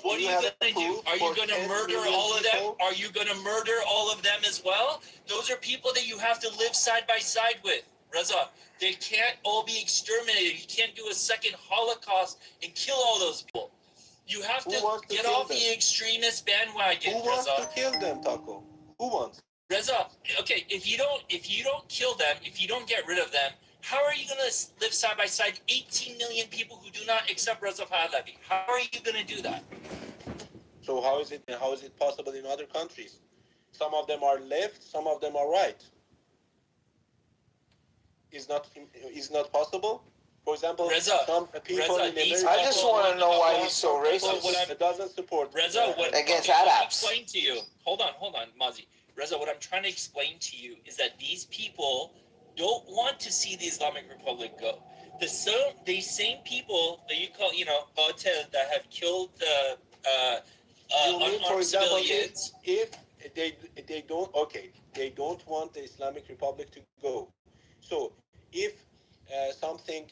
What are you going to do? Are you going to murder all of them? Are you going to murder all of them as well? Those are people that you have to live side by side with, Reza. They can't all be exterminated. You can't do a second Holocaust and kill all those people. You have to get off the extremist bandwagon, Who wants to kill them, Taco? Who wants? Reza, okay, if you don't kill them, if you don't get rid of them, how are you going to live side by side 18 million people who do not accept Reza Pahlavi? How are you going to do that? So how is it possible in other countries? Some of them are left, some of them are right. Is not possible? For example, Reza, some people in America... I just want to know why he's so racist. It doesn't support... Reza, against Arabs. Explain to you. Hold on, Mazi. Reza, what I'm trying to explain to you is that these people don't want to see the Islamic Republic go. The same people that you call, Hotel, that have killed unarmed civilians. If they don't want the Islamic Republic to go. So if something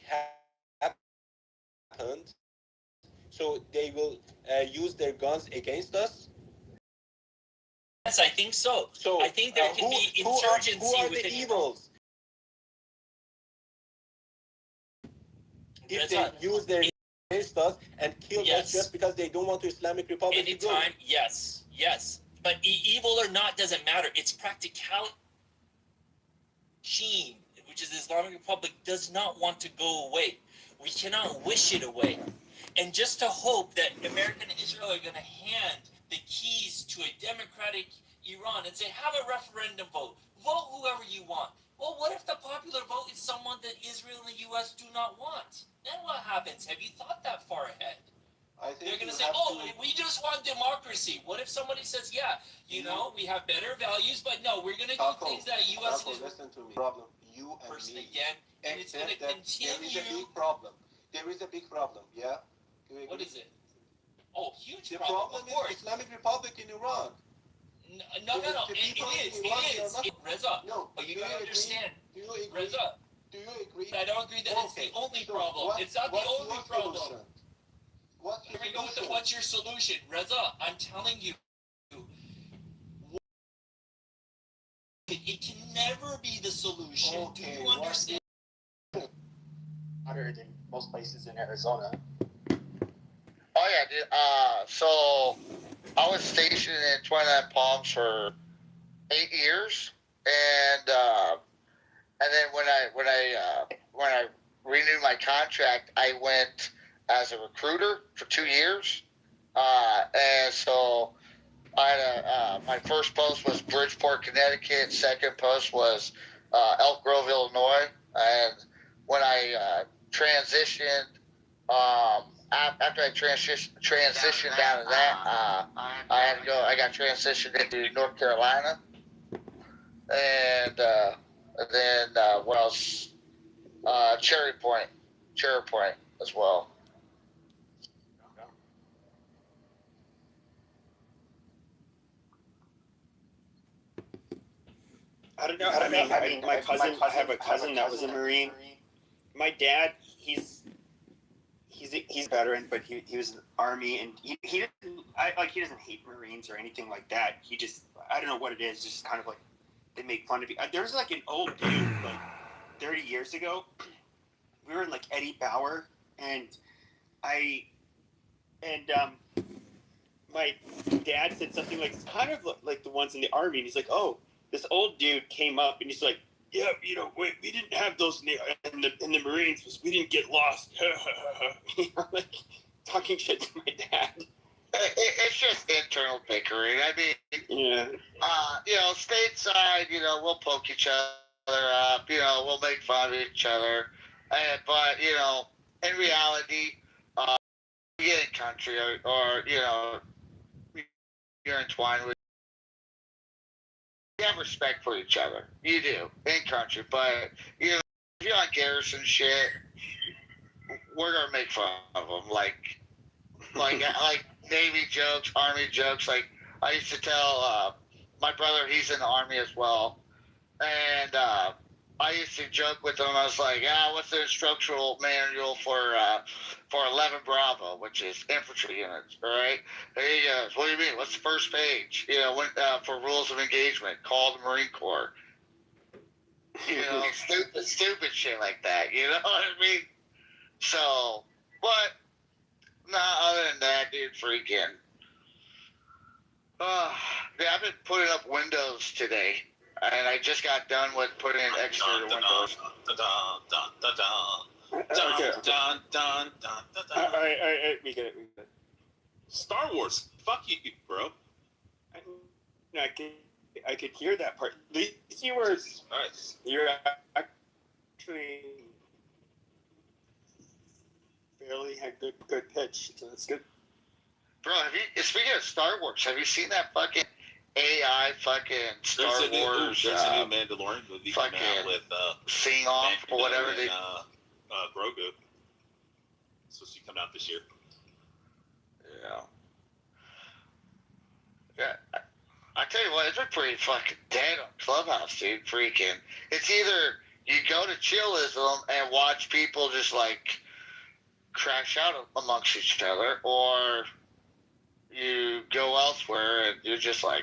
happened, so they will use their guns against us. Yes, I think so. So I think there can be insurgency who are the evils? If they use their against us and kill us just because they don't want the Islamic Republic to go. Anytime, yes. But evil or not doesn't matter. It's practicality. Which is the Islamic Republic, does not want to go away. We cannot wish it away. And just to hope that America and Israel are going to hand the keys to a democratic Iran and say, have a referendum vote. Vote whoever you want. Well, what if the popular vote is someone that Israel and the U.S. do not want? Then what happens? Have you thought that far ahead? I think they're going to say, we just want democracy. What if somebody says, we have better values, but no, we're going to do things that U.S. and Israel... Listen to me. Problem. You and person me. Again, and it's going to continue. There is a big problem. There is a big problem, yeah? What is it? Oh, huge the problem. The problem is Islamic Republic in Iran. No. It is. Reza, but you don't understand. Do you agree? Reza, do you agree? I don't agree that it's the only problem. It's not the only problem. What's your solution? Reza, I'm telling you. It can never be the solution. Okay, do you understand? Hotter than most places in Arizona. Oh yeah, dude. So I was stationed in 29 Palms for 8 years, and then when I renewed my contract, I went as a recruiter for 2 years, and so I had my first post was Bridgeport, Connecticut. Second post was Elk Grove, Illinois, and when I transitioned. After I transitioned out of that, I had to go. I got transitioned into North Carolina, and then what else? Cherry Point as well. I don't know. I mean, my cousin. I have a cousin that was a Marine. My dad, he's a veteran, but he was in the Army, and he doesn't hate Marines or anything like that. He just, I don't know what it is, just kind of like they make fun of you. There's like an old dude, like 30 years ago. We were in like Eddie Bauer, and my dad said something like, it's kind of like the ones in the Army, and he's like, oh, this old dude came up, and he's like, yeah, we didn't have those in the Marines because we didn't get lost. Like talking shit to my dad. It's just internal bickering. I mean, yeah. Stateside, we'll poke each other up. We'll make fun of each other. But in reality, you get in country or you're entwined with. You have respect for each other. You do in country, but if you're on garrison shit, we're gonna make fun of them, like Navy jokes, Army jokes. Like I used to tell my brother, he's in the Army as well, and I used to joke with him. I was like, what's the instructional manual for 11 Bravo, which is infantry units, all right? And he goes, what do you mean? What's the first page? For rules of engagement, call the Marine Corps. Stupid shit like that. You know what I mean? So, but, other than that, dude, freaking. I've been putting up windows today, and I just got done with putting in exterior windows. All right, we get it. Star Wars, fuck you, bro. I could hear that part. At least you're actually barely had good pitch, so that's good. Bro, speaking of Star Wars, have you seen that fucking AI fucking Star Wars? There's a new Mandalorian movie coming out with Sing Off or whatever and, Grogu. It's supposed to come out this year. Yeah. I tell you what, it's been pretty fucking dead on Clubhouse, dude. Freaking. It's either you go to chillism and watch people just like crash out amongst each other, or you go elsewhere and you're just like,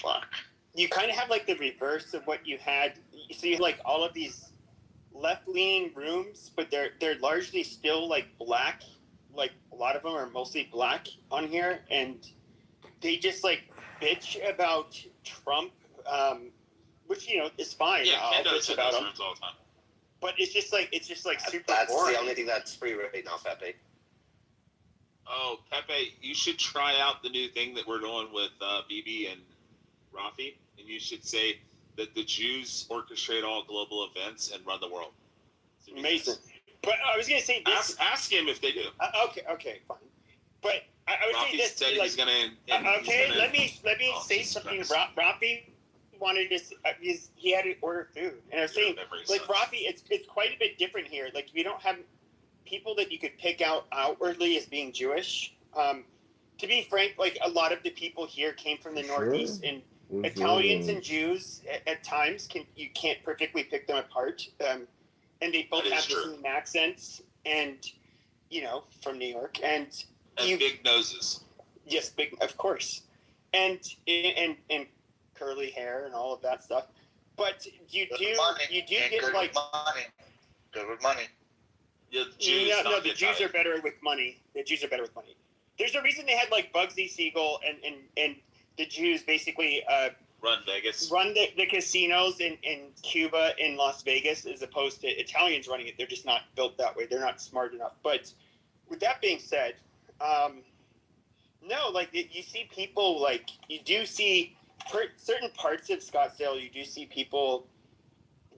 fuck. You kind of have like the reverse of what you had. So you have like all of these left-leaning rooms, but they're largely still like black. Like a lot of them are mostly black on here, and they just like bitch about Trump, which is fine. Yeah, I'll bitch about him. All the time. But it's just like super. That's boring. the only thing that's free right now, Pepe. Oh, Pepe, you should try out the new thing that we're doing with BB and Rafi, and you should say that the Jews orchestrate all global events and run the world. Amazing. But I was gonna say this. Ask him if they do. Okay, fine. But I would Rafi say this. said like, he's gonna. Let me say something. Rafi wanted to. He had to order food, and I was saying, like Rafi, it's quite a bit different here. Like we don't have people that you could pick out outwardly as being Jewish. To be frank, like a lot of the people here came from the Northeast, and Italians and Jews at times you can't perfectly pick them apart. And they both have the same accents, and from New York, and big noses. Yes, big, of course, and curly hair and all of that stuff. But you do get good like money. Good with money. Yeah, the Jews are better with money. The Jews are better with money. There's a reason they had like Bugsy Siegel and the Jews basically run Vegas. Run the casinos in Cuba, in Las Vegas, as opposed to Italians running it. They're just not built that way. They're not smart enough. But with that being said, no, like you see people, like you do see certain parts of Scottsdale, you do see people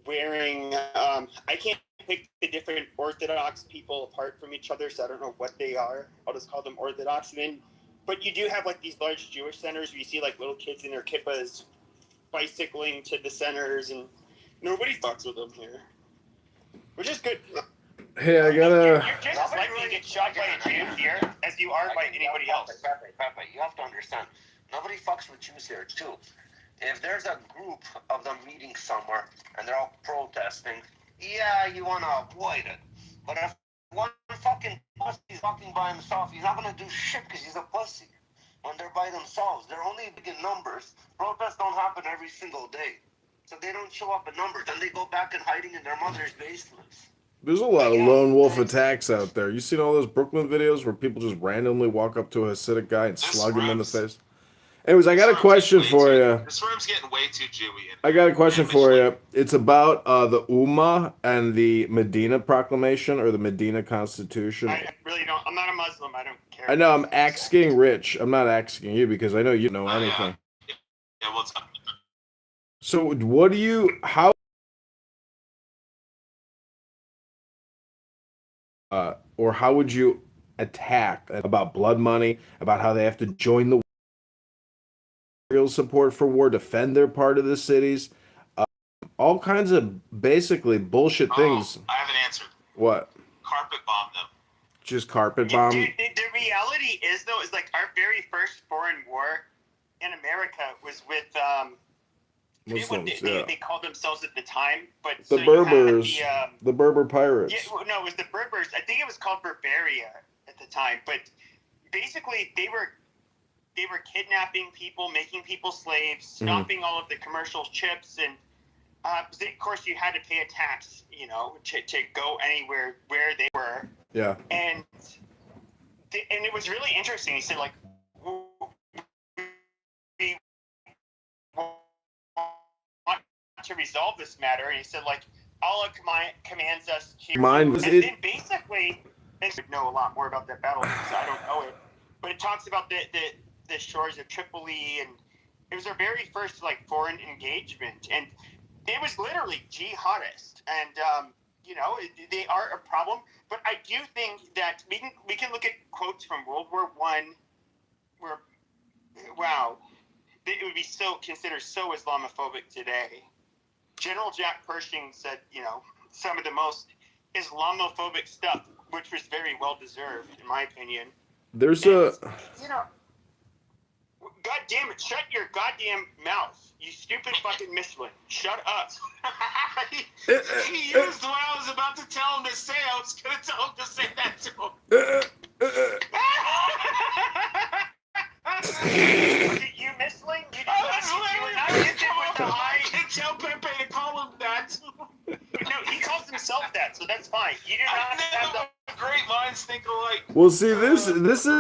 wearing, I can't pick the different Orthodox people apart from each other, so I don't know what they are. I'll just call them Orthodox men. But you do have like these large Jewish centers where you see like little kids in their kippahs bicycling to the centers, and nobody fucks with them here, which is good. Hey, I gotta. You're just as likely to get shot by a Jew here as you are by anybody else. Pepe, you have to understand. Nobody fucks with Jews here, too. If there's a group of them meeting somewhere and they're all protesting, yeah, you want to avoid it. But if one fucking pussy's walking by himself, he's not going to do shit because he's a pussy. When they're by themselves, they're only big in numbers. Protests don't happen every single day. So they don't show up in numbers. Then they go back and hiding in their mother's basements. There's a lot of lone wolf attacks out there. You seen all those Brooklyn videos where people just randomly walk up to a Hasidic guy and slug him in the face? Anyways, I got a question for you. This room's getting way too Jewy. I got a question for you. It's about the Ummah and the Medina Proclamation or the Medina Constitution. I really don't. I'm not a Muslim. I don't care. I know. I'm asking Rich. I'm not asking you because I know you know anything. Yeah, well, it's not. So, what do you? How? Or how would you attack about blood money? About how they have to join the real support for war, defend their part of the cities, all kinds of basically bullshit things. I have an answer. What? Carpet bomb them. Just carpet bomb. The reality is, though, is like our very first foreign war in America was with forget what Muslims, they called themselves at the time, but The so Berbers, you had the Berber yeah, pirates. well, no, it was the Berbers. I think it was called Berberia at the time, but basically they were kidnapping people, making people slaves, stopping all of the commercial ships, and of course you had to pay a tax, to go anywhere where they were. Yeah. And it was really interesting. He said, like, we want to resolve this matter. And he said, like, Allah commands us to. Mine was and it. then basically, I know a lot more about that battle because I don't know it. But it talks about the shores of Tripoli, and it was our very first like foreign engagement, and it was literally jihadist, and they are a problem. But I do think that we can look at quotes from World War I, where wow, it would be considered so Islamophobic today. General Jack Pershing said, some of the most Islamophobic stuff, which was very well deserved, in my opinion. There's God damn it, shut your goddamn mouth, you stupid fucking Michelin. Shut up. He used what I was about to tell him to say. I was going to tell him to say that to him. You Michelin? You I were not hit with the I high. can't tell Pepe to call him that. No, he calls himself that, so that's fine. You do not have the. Great minds think alike. well, see, this is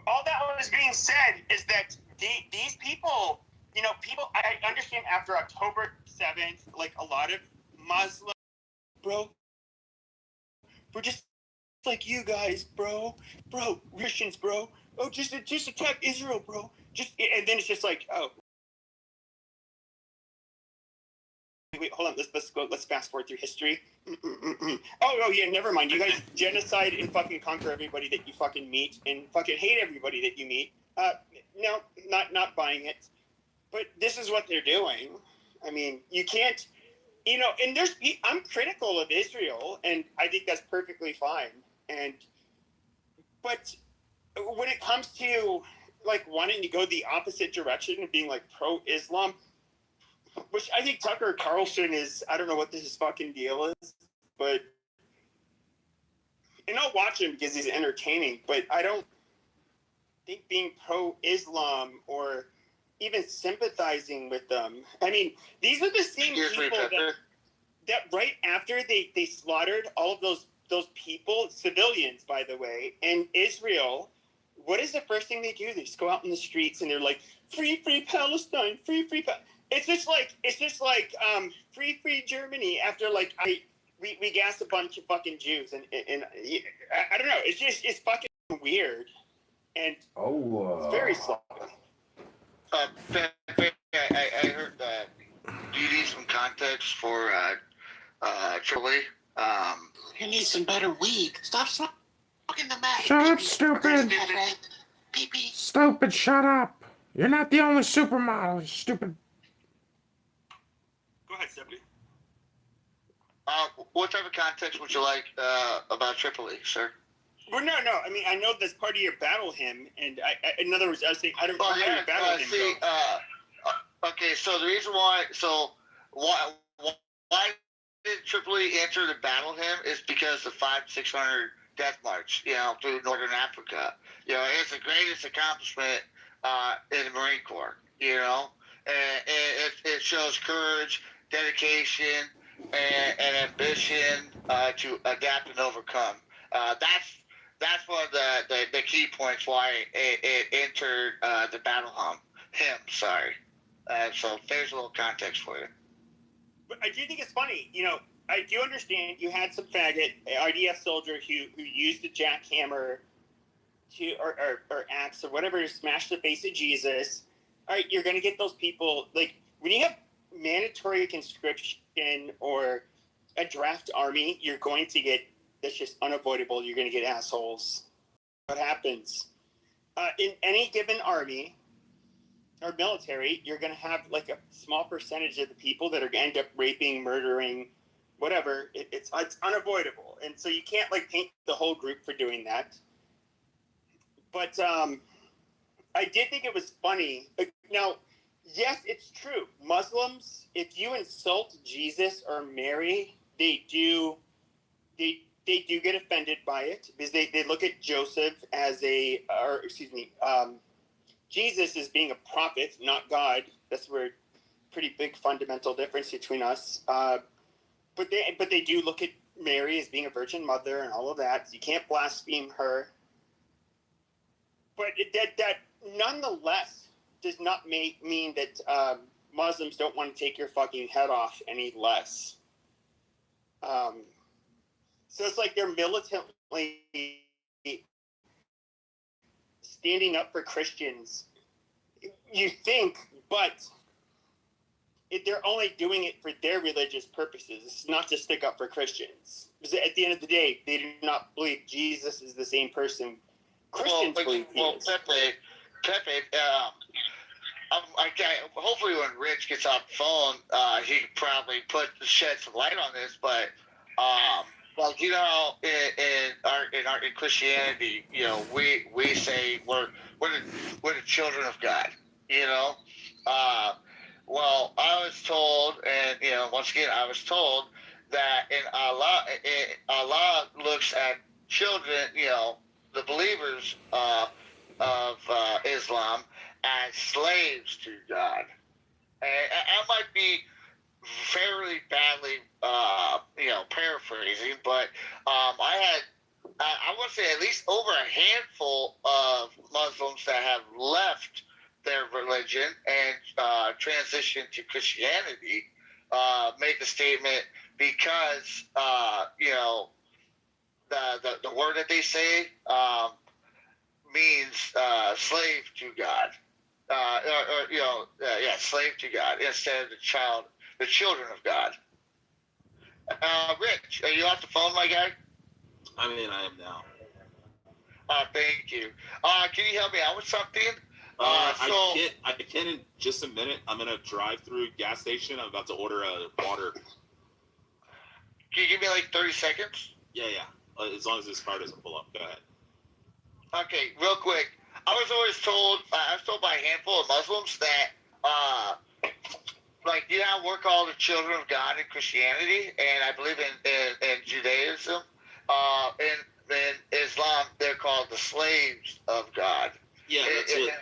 All that was being said is that these people, I understand after October 7th, like a lot of Muslims, bro, we're just like you guys, bro, Christians, bro. Oh, just attack Israel, bro. And then it's just like, oh, wait, hold on. Let's go. Let's fast forward through history. Oh, yeah. Never mind. You guys genocide and fucking conquer everybody that you fucking meet, and fucking hate everybody that you meet. No, not buying it. But this is what they're doing. I mean, you can't, And I'm critical of Israel, and I think that's perfectly fine. But when it comes to like wanting to go the opposite direction and being like pro-Islam, which I think Tucker Carlson is, I don't know what his fucking deal is, but, and I'll watch him because he's entertaining, but I don't think being pro-Islam or even sympathizing with them, I mean, these are the same people that right after they slaughtered all of those people, civilians, by the way, in Israel, what is the first thing they do? They just go out in the streets and they're like, free Palestine, free It's just like free Germany after like we gassed a bunch of fucking Jews and I don't know. It's fucking weird and it's very sloppy. I heard that. Do you need some context for Tripoli? You need some better weed. Stop smoking the mag. Shut up, stupid. Pee-pee. Stupid, shut up. You're not the only supermodel, you stupid. Go ahead, Stephanie. What type of context would you like about Tripoli, sir? Well, no. I mean, I know that's part of your battle hymn, and in other words, I was saying I don't know how your battle hymn goes. Okay, so the reason why did Tripoli enter the battle hymn is because the 500-600 death march, through northern Africa. It's the greatest accomplishment in the Marine Corps. And it shows courage, dedication, and ambition to adapt and overcome. That's one of the key points why it entered the battle hymn. Sorry. So there's a little context for you. But I do think it's funny. I do understand you had some faggot IDF soldier who used a jackhammer or axe or whatever to smash the face of Jesus. All right, you're going to get those people, like, when you have mandatory conscription or a draft army, you're going to get, that's just unavoidable, you're going to get assholes. What happens? In any given army or military, you're going to have, like, a small percentage of the people that are going to end up raping, murdering, whatever. It's unavoidable. And so you can't, like, paint the whole group for doing that. But I did think it was funny. Now, yes, it's true. Muslims, if you insult Jesus or Mary, they do get offended by it because they look at Joseph as Jesus as being a prophet, not God. That's where pretty big fundamental difference between us. But they do look at Mary as being a virgin mother and all of that. You can't blaspheme her. But that nonetheless does not mean that Muslims don't want to take your fucking head off any less. So it's like they're militantly standing up for Christians. You think, but they're only doing it for their religious purposes. It's not to stick up for Christians. Because at the end of the day, they do not believe Jesus is the same person Christians believe he is. Pepe, hopefully when Rich gets off the phone, he can probably shed some light on this. But like in Christianity, we say we're the children of God. Well, I was told, and once again, I was told that Allah looks at children, the believers of Islam as slaves to God. And I might be fairly badly, paraphrasing, but I want to say at least over a handful of Muslims that have left their religion and transitioned to Christianity make the statement because, the word that they say means slave to God. Slave to God instead of the children of God. Rich, are you off the phone, my guy? I mean, I am now. Thank you. Can you help me out with something? I can in just a minute. I'm in a drive-through gas station. I'm about to order a water. Can you give me like 30 seconds? Yeah. As long as this car doesn't pull up. Go ahead. Okay, real quick. I was told by a handful of Muslims that, we're called the children of God in Christianity, and I believe in Judaism. In Islam, they're called the slaves of God. Yeah,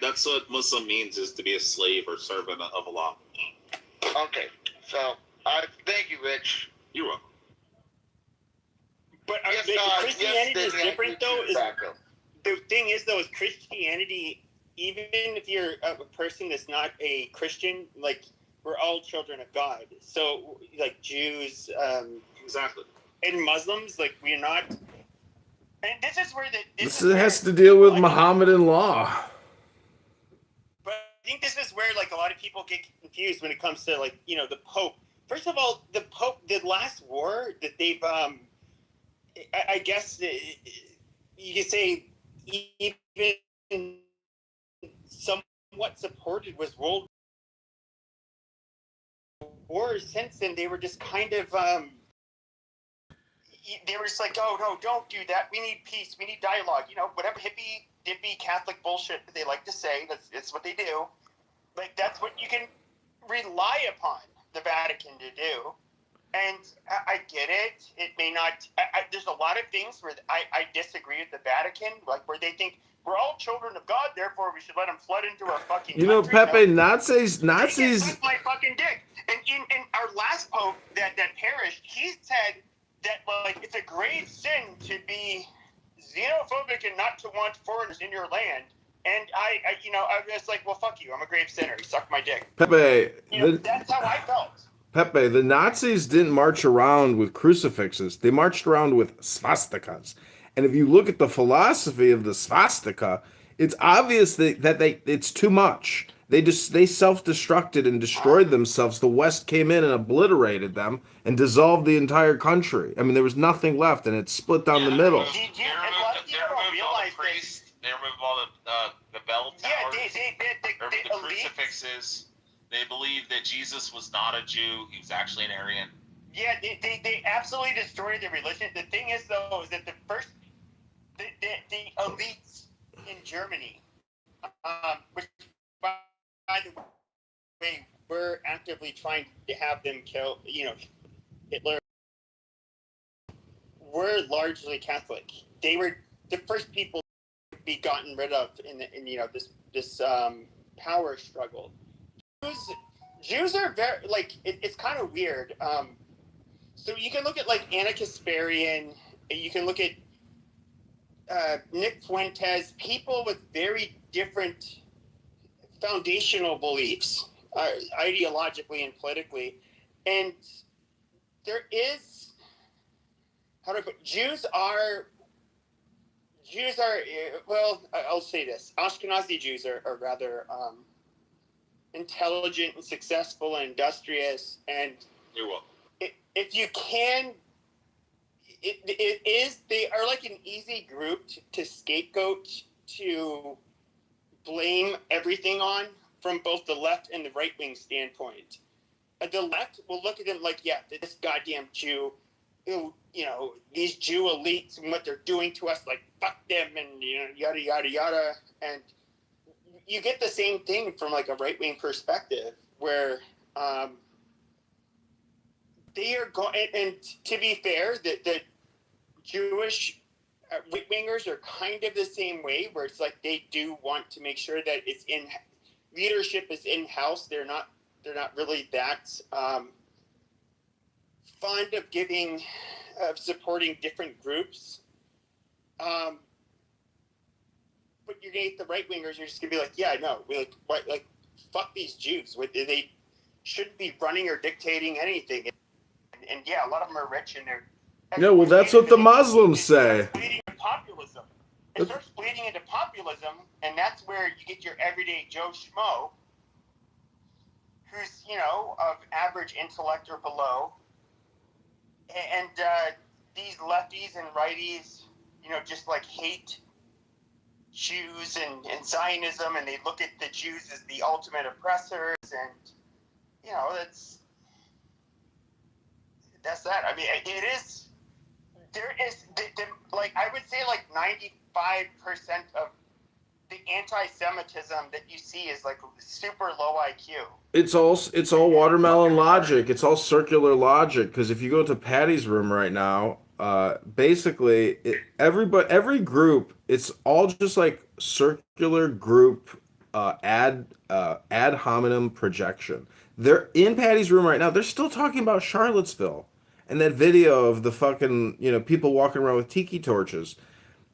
that's what Muslim means, is to be a slave or servant of Allah. Okay, so thank you, Rich. You're welcome. But Christianity is different, though. The thing is, though, is Christianity, even if you're a person that's not a Christian, like, we're all children of God. So, like, Jews, exactly, and Muslims, like, we're not. And this is where this has to deal with Mohammedan law. But I think this is where, like, a lot of people get confused when it comes to, like, the Pope. First of all, the Pope, the last war that they've, I guess you could say, even somewhat supported was World War. Since then, they were just kind of, they were just like, oh, no, don't do that. We need peace. We need dialogue. Whatever hippie, dippy Catholic bullshit that they like to say, that's what they do. Like, that's what you can rely upon the Vatican to do. And I get it. It may not. There's a lot of things where I disagree with the Vatican, like where they think we're all children of God, therefore we should let them flood into our fucking country. Pepe, Nazis. They suck my fucking dick. And in our last pope that perished, he said that, like, it's a grave sin to be xenophobic and not to want foreigners in your land. And I was like, well, fuck you. I'm a grave sinner. You suck my dick. Pepe, that's how I felt. Pepe, the Nazis didn't march around with crucifixes. They marched around with swastikas. And if you look at the philosophy of the swastika, it's obvious that it's too much. They self-destructed and destroyed themselves. The West came in and obliterated them and dissolved the entire country. I mean, there was nothing left, and it split down the middle. They removed all the bell towers. Yeah, the crucifixes. They believed that Jesus was not a Jew; he was actually an Aryan. Yeah, they absolutely destroyed the religion. The thing is, though, is that the elites in Germany, which, by the way, we're actively trying to have them kill, Hitler. We're largely Catholic. They were the first people to be gotten rid of in this power struggle. Jews are very it's kind of weird. So you can look at like Anna Kasparian, you can look at Nick Fuentes, people with very different foundational beliefs, ideologically and politically, and there is, how do I put, Jews are well, I'll say this: Ashkenazi Jews are rather intelligent and successful and industrious, and You're welcome. if you can, they are like an easy group to scapegoat, to blame everything on from both the left and the right wing standpoint. The left will look at them like, yeah, this goddamn Jew, these Jew elites and what they're doing to us, like, fuck them, and yada yada yada. And you get the same thing from like a right wing perspective, where they are going. And to be fair, the Jewish right wingers are kind of the same way, where it's like they do want to make sure that it's in leadership is in house. They're not really that fond of supporting different groups. But you're gonna get the right wingers. You're just gonna be like, yeah, no, fuck these Jews. They shouldn't be running or dictating anything. And yeah, a lot of them are rich and they're. Yeah, well, that's what the Muslims say. It starts bleeding into populism, and that's where you get your everyday Joe Schmo, who's of average intellect or below, and these lefties and righties, just like hate Jews and Zionism, and they look at the Jews as the ultimate oppressors, and that's that. I mean, it is. There is I would say 95% of the anti-Semitism that you see is like super low IQ. It's all watermelon logic. It's all circular logic. Because if you go to Patty's room right now, basically every group, it's all just like circular group ad hominem projection. They're in Patty's room right now. They're still talking about Charlottesville and that video of the fucking people walking around with tiki torches.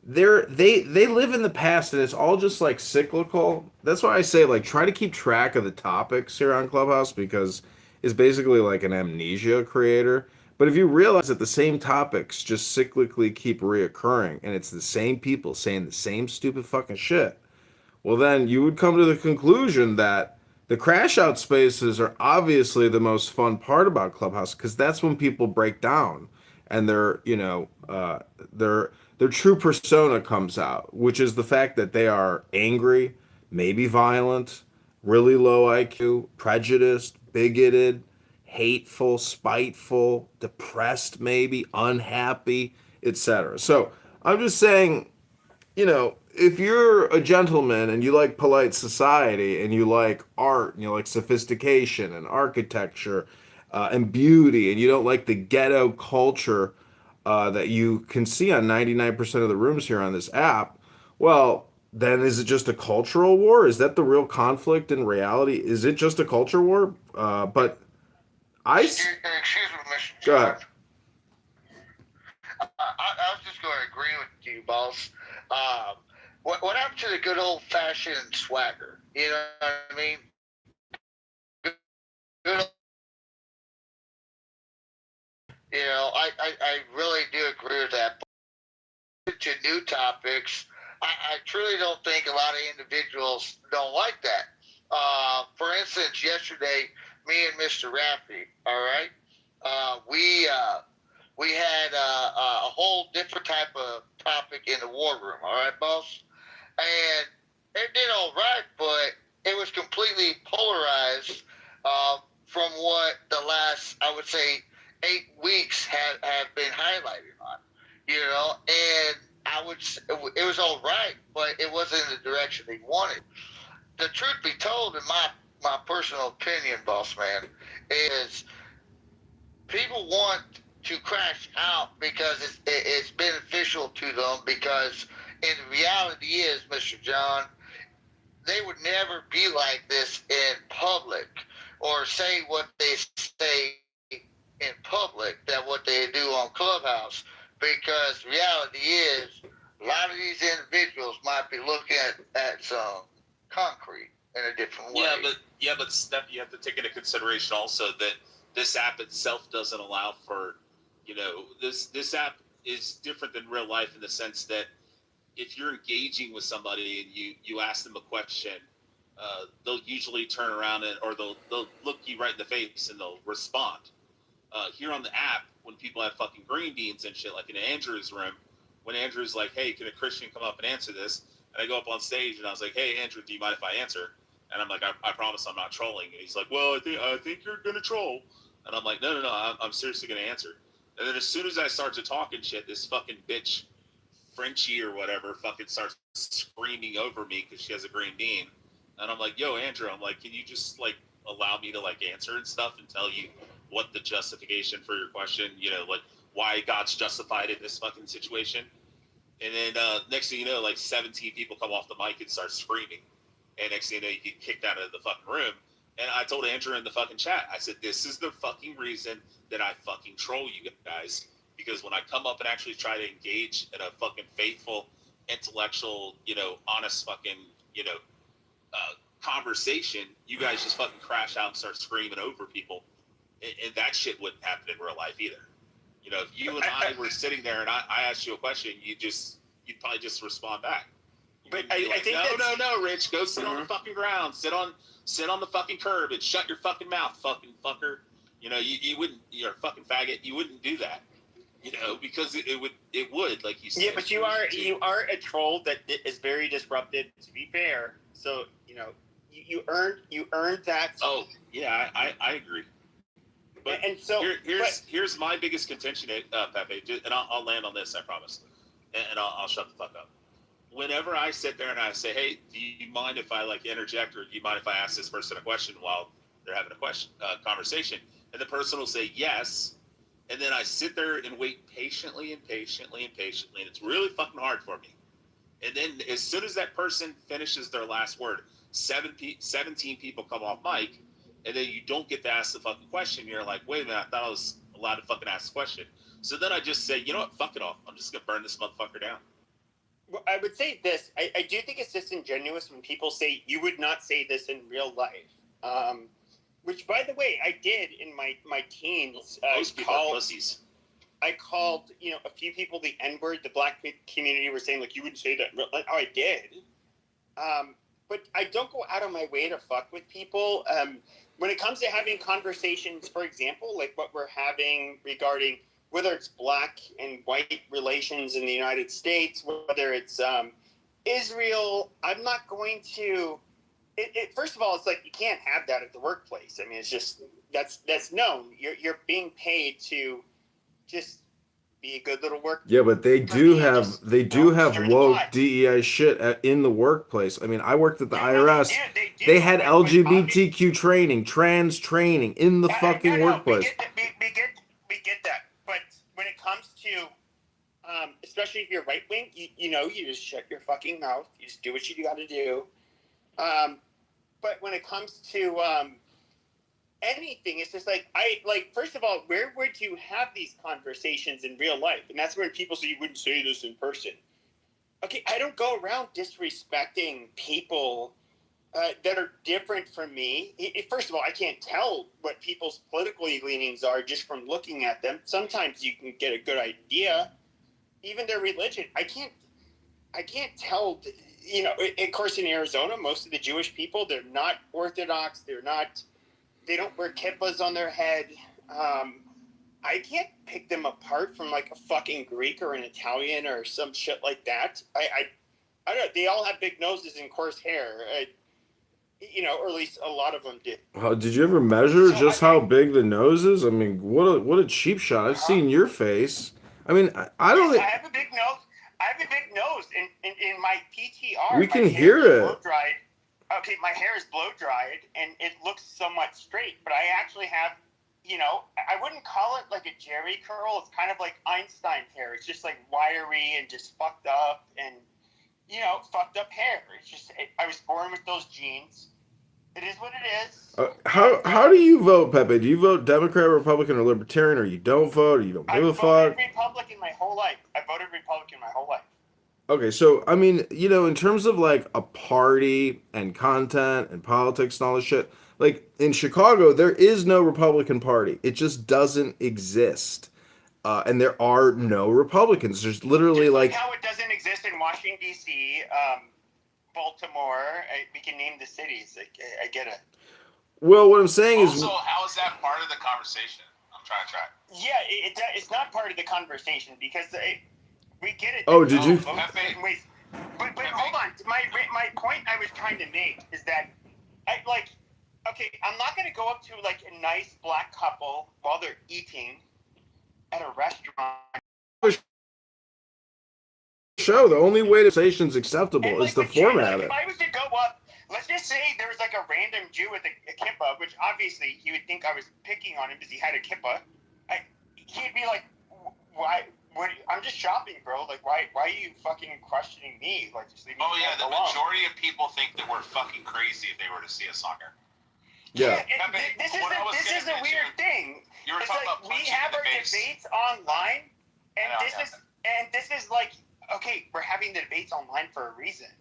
They live in the past, and it's all just like cyclical. That's why I say try to keep track of the topics here on Clubhouse, because it's basically like an amnesia creator. But if you realize that the same topics just cyclically keep reoccurring, and it's the same people saying the same stupid fucking shit, well, then you would come to the conclusion that the crash out spaces are obviously the most fun part about Clubhouse, because that's when people break down and their true persona comes out, which is the fact that they are angry, maybe violent, really low IQ, prejudiced, bigoted, hateful, spiteful, depressed, maybe unhappy, etc. So I'm just saying, if you're a gentleman and you like polite society and you like art and you like sophistication and architecture and beauty, and you don't like the ghetto culture that you can see on 99% of the rooms here on this app, well, then is it just a cultural war? Is that the real conflict in reality? Is it just a culture war? But excuse me, Mr. Go ahead. John. I was just going to agree with you, boss. What happened to the good old fashioned swagger? You know what I mean? Good. I really do agree with that. But to new topics, I truly don't think a lot of individuals don't like that. For instance, yesterday, me and Mr. Rafferty, all right, we had a whole different type of topic in the war room, all right, boss? And it did all right, but it was completely polarized from what the last, I would say, 8 weeks have been highlighted on, and I it was all right, but it wasn't in the direction they wanted. The truth be told, in my personal opinion, boss man, is people want to crash out because it's beneficial to them. Because in reality is, Mr. John, they would never be like this in public or say what they say in public that what they do on Clubhouse, because reality is a lot of these individuals might be looking at some concrete in a different way. But Steph, you have to take into consideration also that this app itself doesn't allow for, this app is different than real life in the sense that if you're engaging with somebody and you ask them a question, they'll usually turn around or they'll look you right in the face and they'll respond. Here on the app, when people have fucking green beans and shit, like in Andrew's room, when Andrew's like, "Hey, can a Christian come up and answer this?" And I go up on stage and I was like, "Hey, Andrew, do you mind if I answer?" And I'm like, I promise I'm not trolling. And he's like, "Well, I think you're gonna troll." And I'm like, No, I'm seriously gonna answer. And then as soon as I start to talk and shit, this fucking bitch, Frenchie or whatever, fucking starts screaming over me because she has a green bean. And I'm like, "Yo, Andrew," I'm like, "Can you just like allow me to like answer and stuff and tell you what the justification for your question, like why God's justified in this fucking situation?" And then next thing you know, like 17 people come off the mic and start screaming. And next thing you know, you get kicked out of the fucking room. And I told Andrew in the fucking chat, I said, "This is the fucking reason that I fucking troll you guys. Because when I come up and actually try to engage in a fucking faithful, intellectual, honest fucking, conversation, you guys just fucking crash out and start screaming over people. And that shit wouldn't happen in real life either. If you and I were sitting there and I asked you a question, you'd probably just respond back. But I think no, Rich, go sit on the fucking ground, sit on the fucking curb and shut your fucking mouth, fucking fucker. You wouldn't, you're a fucking faggot. You wouldn't do that, because it would, like you said. Yeah, but you are a troll that is very disruptive, to be fair. So, you earned that. Oh, yeah, I agree. But here's my biggest contention, Pepe, and I'll land on this, I promise, and I'll shut the fuck up. Whenever I sit there and I say, "Hey, do you mind if I like interject, or do you mind if I ask this person a question while they're having a conversation?" And the person will say yes, and then I sit there and wait patiently, and it's really fucking hard for me. And then as soon as that person finishes their last word, 17 people come off mic, and then you don't get to ask the fucking question. You're like, "Wait a minute, I thought I was allowed to fucking ask the question." So then I just say, "You know what, fuck it all. I'm just gonna burn this motherfucker down." Well, I would say this. I do think it's disingenuous when people say you would not say this in real life. Which, by the way, I did in my teens. Most people are pussies. I called, a few people the N-word. The black community were saying, like, "You wouldn't say that." Like, oh, I did. But I don't go out of my way to fuck with people. When it comes to having conversations, for example, like what we're having regarding whether it's black and white relations in the United States, whether it's Israel, I'm not going to. First of all, it's like you can't have that at the workplace. I mean, it's just that's known. You're being paid to just be a good little worker. Yeah, but they do have woke DEI shit in the workplace. I mean, I worked at the IRS. They had LGBTQ training, trans training in the fucking workplace. We get that. But when it comes to, especially if you're right wing, you just shut your fucking mouth. You just do what you got to do. But when it comes to anything, it's just first of all, where would you have these conversations in real life? And that's when people say you wouldn't say this in person. Okay, I don't go around disrespecting people that are different from me. First of all, I can't tell what people's political leanings are just from looking at them. Sometimes you can get a good idea. Even their religion, I can't tell. Of course, in Arizona, most of the Jewish people, they're not Orthodox. They don't wear kippahs on their head. I can't pick them apart from like a fucking Greek or an Italian or some shit like that. I don't know. They all have big noses and coarse hair. Or at least a lot of them did. Did you ever measure how big the nose is? I mean, what a cheap shot. I've seen your face. I mean, I don't. Yes, I have a big nose. I have a big nose. In my PTR, We my can hair hear is it. blow dried. Okay, my hair is blow dried, and it looks somewhat straight. But I actually have, I wouldn't call it like a Jerry curl. It's kind of like Einstein hair. It's just like wiry and just fucked up, and fucked up hair. It's just I was born with those genes. It is what it is. How do you vote, Pepe? Do you vote Democrat, Republican, or Libertarian, or you don't vote, or you don't give a I voted fuck? Republican my whole life. I voted Republican my whole life. Okay, so I mean, in terms of like a party and content and politics and all this shit, like in Chicago, there is no Republican Party. It just doesn't exist. And there are no Republicans. There's literally Just like, how it doesn't exist in Washington D.C., Baltimore. We can name the cities. I get it. well, what I'm saying is, Also, how is that part of the conversation? I'm trying to track. Yeah, it's not part of the conversation because we get it. Oh, did you- Wait, but hold on. My point I was trying to make is that okay, I'm not going to go up to like a nice black couple while they're eating at a restaurant. show the only way the conversation's acceptable And, is to with Jay, format if it. I was to go up, let's just say there was like a random Jew with a kippah, which obviously he would think I was picking on him because he had a kippah. He'd be like, "Why? What? I'm just shopping, bro. Like, why are you fucking questioning me? Like, just leave me The alone." majority of people think that we're fucking crazy if they were to see us on here. Yeah. This What I was is gonna a weird thing. You were It's talking like about we punching have in our the face. debates online, and Yeah, this is like, okay, we're having the debates online for a reason.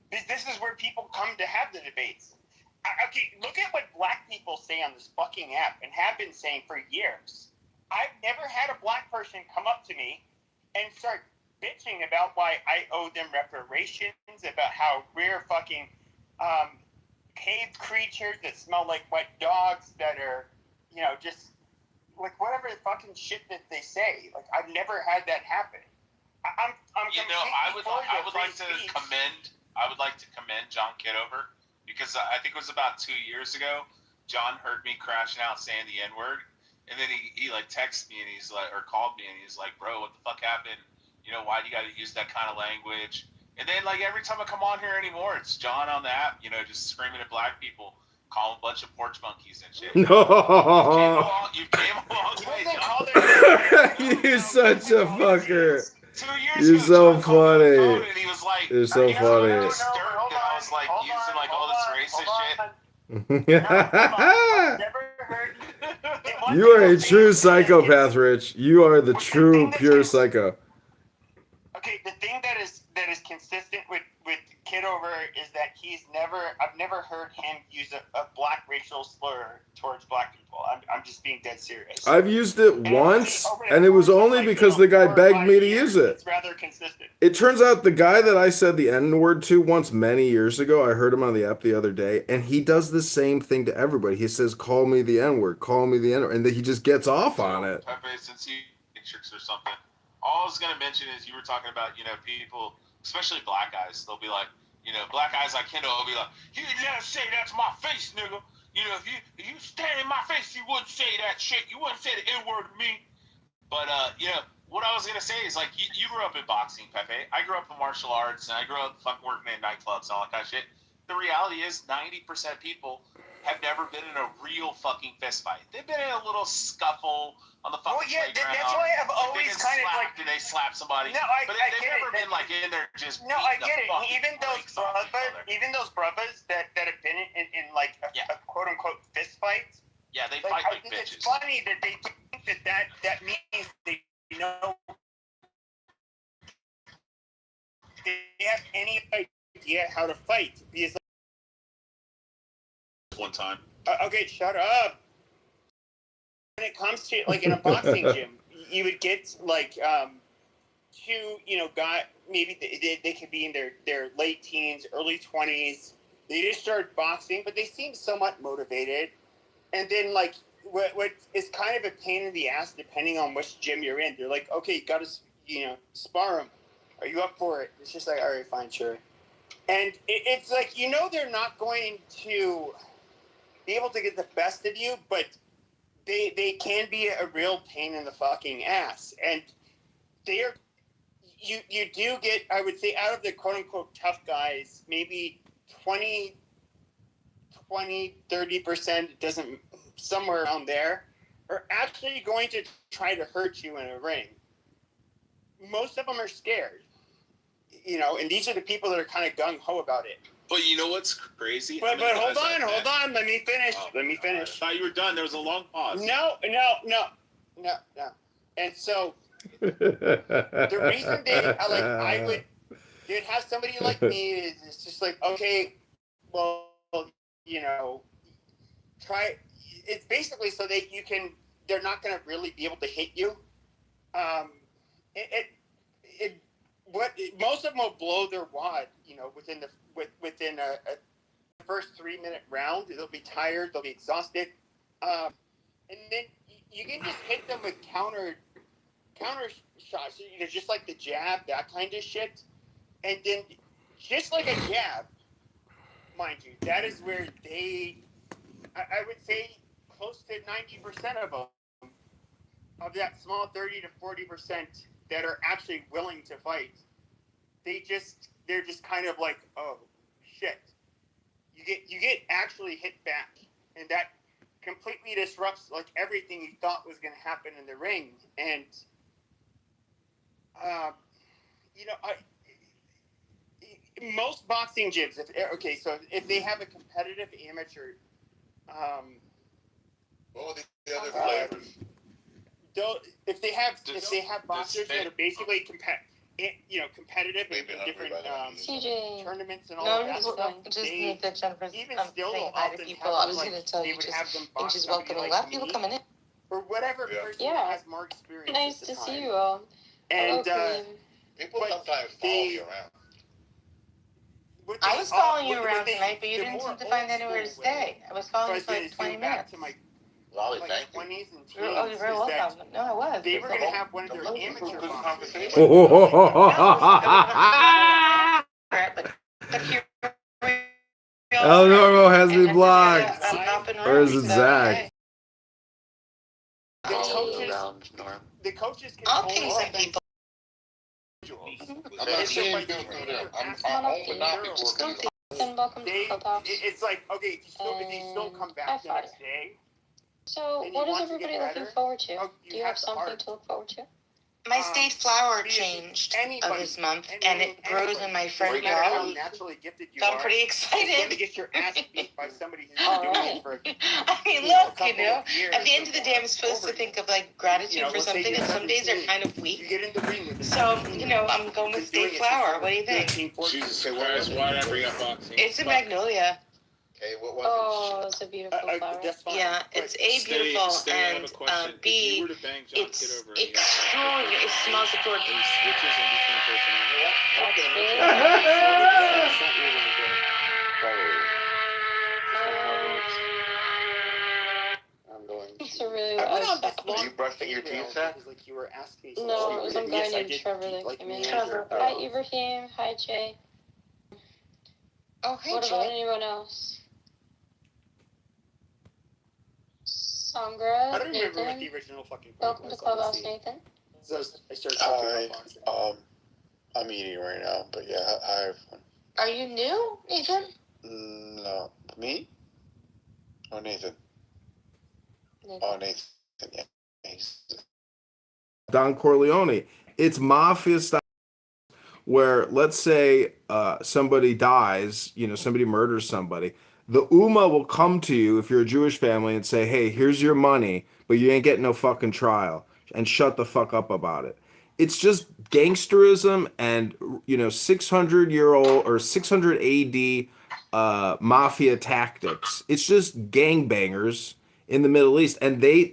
This is where people come to have the debates. Okay, look at what black people say on this fucking app and have been saying for years. I've never had a black person come up to me and start bitching about why I owe them reparations, about how we're fucking cave creatures that smell like wet dogs, that are, just like whatever the fucking shit that they say. Like, I've never had that happen. I'm I would like to commend John Kitover, because I think it was about 2 years ago. John heard me crashing out saying the N-word, and then he like texted me and he's like, or called me and he's like, "Bro, what the fuck happened? Why do you got to use that kind of language?" And then like every time I come on here anymore, it's John on the app, just screaming at black people, calling a bunch of porch monkeys and shit. No. You came a long way, John. You're such a fucker. 2 years You're ago, so John called me on the funny. phone and he was like, You're so he was funny. really disturbed that I was like using like all this racist shit. You are a true psychopath, Rich. You are the true pure psycho. Okay, the thing that is consistent with Kitover is that I've never heard him use a black racial slur towards black people. I'm just being dead serious. I've used it once, and it was only because the guy begged me to use it. It's rather consistent. It turns out the guy that I said the N-word to once many years ago, I heard him on the app the other day, and he does the same thing to everybody. He says, "Call me the N-word, call me the N-word," and then he just gets off on it. Pepe, since you matrix or something, all I was gonna mention is you were talking about people, especially black guys. They'll be like, black guys like Kendall will be like, "You never say that to my face, nigga. If you stand in my face, you wouldn't say that shit. You wouldn't say the N-word to me." But what I was gonna say is like you grew up in boxing, Pepe. I grew up in martial arts, and I grew up fucking working in nightclubs and all that kind of shit. The reality is 90% of people have never been in a real fucking fist fight. They've been in a little scuffle on the fucking playground. That's why I've always kind of like. Did they slap somebody? No, but they've never been like in there just. No, I get it. Even Even those brothers that have been in like a quote unquote fist fight. Yeah, they fight like I think bitches. it's funny that they think that means they they have any idea how to fight. Because one time. Okay, shut up. When it comes to like in a boxing gym, you would get like two, guy maybe they could be in their late teens, early 20s. They just start boxing, but they seem somewhat motivated. And then like what is kind of a pain in the ass depending on which gym you're in. They're like, okay, you gotta spar them. Are you up for it? It's just like, all right, fine, sure. And it's like they're not going to be able to get the best of you, but they can be a real pain in the fucking ass. And you do get, I would say, out of the quote unquote tough guys, maybe 30% doesn't, somewhere around there, are actually going to try to hurt you in a ring. Most of them are scared, and these are the people that are kind of gung-ho about it. But you know what's crazy? But hold on, let me finish. I thought you were done. There was a long pause. No. And so the reason they'd have somebody like me is it's just like, okay, well, try. It's basically so that they're not going to really be able to hit you. Most of them will blow their wad, within a first 3-minute round. They'll be tired, they'll be exhausted, and then you can just hit them with counter shots, just like the jab, that kind of shit, and then just like a jab, mind you, that is where I would say close to 90% of them, of that small 30 to 40% that are actually willing to fight, they're just kind of like, oh shit. You get actually hit back, and that completely disrupts like everything you thought was going to happen in the ring. And most boxing gyms, if they have a competitive amateur, What were the other flavors? If they have boxers that are basically competitive in different tournaments and all that stuff. Just need the Jennifer's even saying still, they'll hi to often people. have I was like, going to tell they you would just, have them and box she's somebody welcoming a like lot of people me, coming in. or whatever person has more experience. Nice at the to time. see you all. And People sometimes follow you around. I was following you around tonight, but you didn't seem to find anywhere to stay. I was following you for like 20 minutes. Lolly, thank you. 20s and teens, Oh, you're very welcome. No, I was. they were going to have one of their amateur boxers. But here we El are. Normo has me And blocked. I'm up and Where is running, it, so, Zach? hey. The coaches can I'll only ping some people. I'm not seeing you through them. I'm home, but not before you. And welcome to Clubhouse. It's like, okay, if you still come back the next day. So, and what you is want to everybody get looking better, forward to? you Do you have have to something art. to look forward to? My state flower changed this month, and it grows in my front yard. Naturally gifted you So I'm are. pretty You're going to excited. get your ass beat by somebody who's All been doing right. it for I mean, a look, couple of years. at the end of the day, I'm supposed to think of like gratitude for let's say something, you're and some days are 17. kind of You weak. get in the ring with So, I'm going with state flower. What do you think? Jesus Christ, why did I bring up boxing? It's a magnolia. Okay, what was Oh, it's a beautiful flower. That's fine. Yeah, it's A, beautiful, I have a and question. If you B, were to bang John it's Kitover and he got extraordinary. It smells like and he switches in between personalities. That's really I'm going It's a really I went on nice. this long Are you brushing your teeth, Seth? because, like, you were asking. No, it was some guy Yes, I named did. Trevor that Like, came in. me and Trevor. her. Hi, Ibrahim. Hi, Jay. Oh, hey, What about Jay. anyone else? Sangra, I don't remember what Nathan. the original fucking point Welcome to was, Clubhouse, honestly. Nathan. So I started talking Hi. about boxing. I'm eating right now, but yeah, hi everyone. Are you new, Nathan? No, me? Oh, Nathan. Nathan. Oh, Nathan. Yeah. He's- Don Corleone. It's mafia style where, let's say, somebody dies, somebody murders somebody. The Uma will come to you if you're a Jewish family and say, hey, here's your money, but you ain't getting no fucking trial, and shut the fuck up about it. It's just gangsterism and, 600-year-old or 600 AD mafia tactics. It's just gangbangers in the Middle East, and they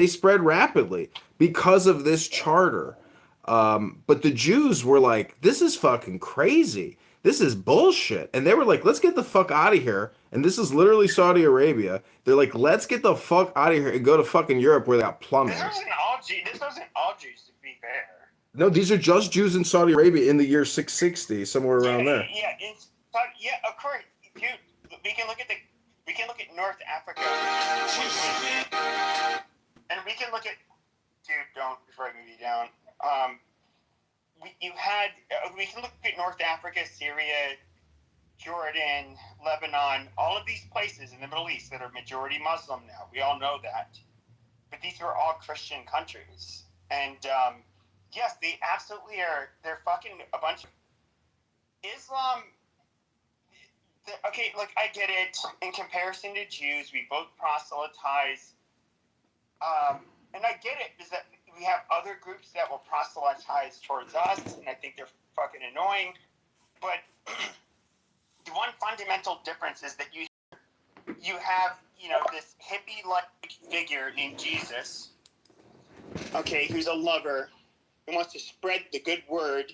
spread rapidly because of this charter. But the Jews were like, this is fucking crazy. This is bullshit. And they were like, let's get the fuck out of here. And this is literally Saudi Arabia. They're like, let's get the fuck out of here and go to fucking Europe where they got plumbing. This wasn't all Jews, to be fair. No, these are just Jews in Saudi Arabia in the year 660, somewhere around there. Yeah, of course, dude. We can look at North Africa, and we can look at. Dude, don't just write me down. you had, we can look at North Africa, Syria, Jordan, Lebanon, all of these places in the Middle East that are majority Muslim now. We all know that. But these are all Christian countries. And yes, they absolutely are. They're fucking a bunch of Islam. Okay, like, I get it. In comparison to Jews, we both proselytize. And I get it, is that we have other groups that will proselytize towards us, and I think they're fucking annoying. But the one fundamental difference is that you have, this hippie-like figure named Jesus, okay, who's a lover and wants to spread the good word.